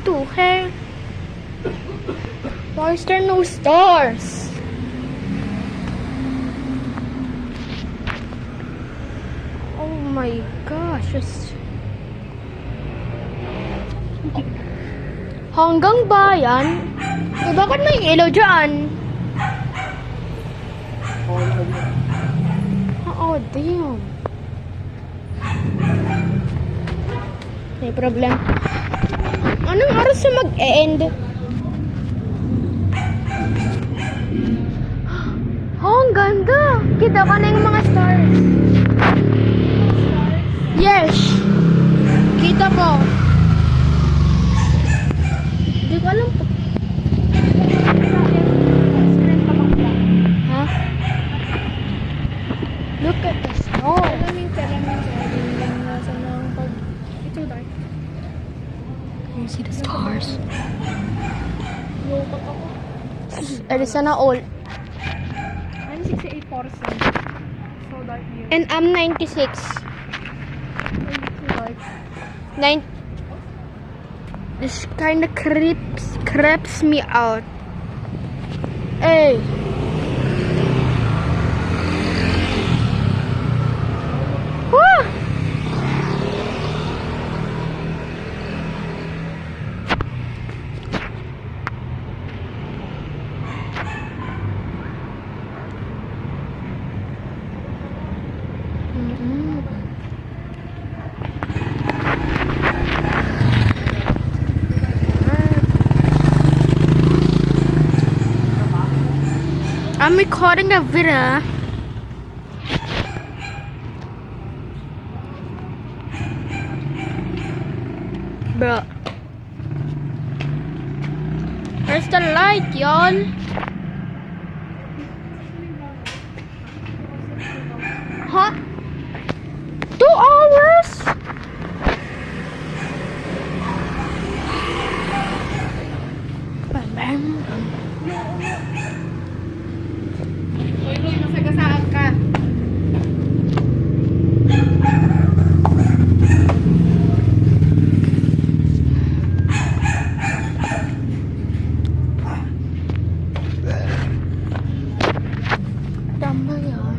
to hell? Why is there no stars? Oh my gosh. Hanggang bayan? Eh, bakit may ilaw dyan? Oh, damn. May problem. Anong oras na mag-e-end? Oh, ang ganda. Kita ko na yung mga stars. Yes. Kita ko. Hindi ko alam po. Ha? Look at the snow. Ito dark. Can you see the stars? Low-cut ako. Eri sana all. I'm 68%. So dark here. And I'm 96. So dark. This kind of creeps me out. Hey. Woo! I'm recording a video. Bro. Where's the light, y'all? Huh? 2 hours? Uy, nasagasaan ka. Tama yan.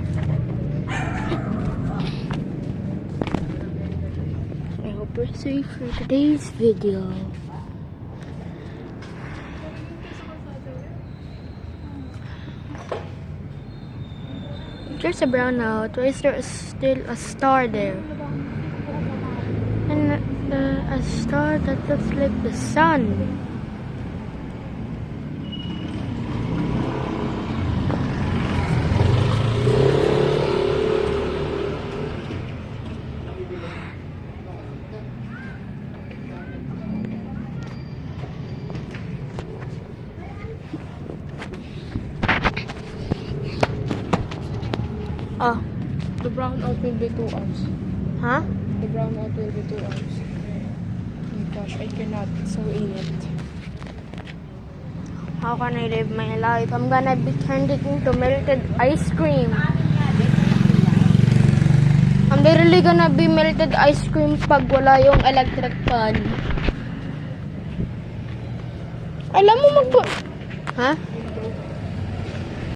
I hope you're safe for today's video. There's a brownout. Why is there still a star there? And a star that looks like the sun. Oh, The brownout will be 2 hours. huh? The brownout will be 2 hours. Oh my gosh, I cannot. It's so init. How can I live my life? I'm gonna be turned into melted ice cream. I'm literally gonna be melted ice cream pag wala yung electric fan. Alam mo Ha?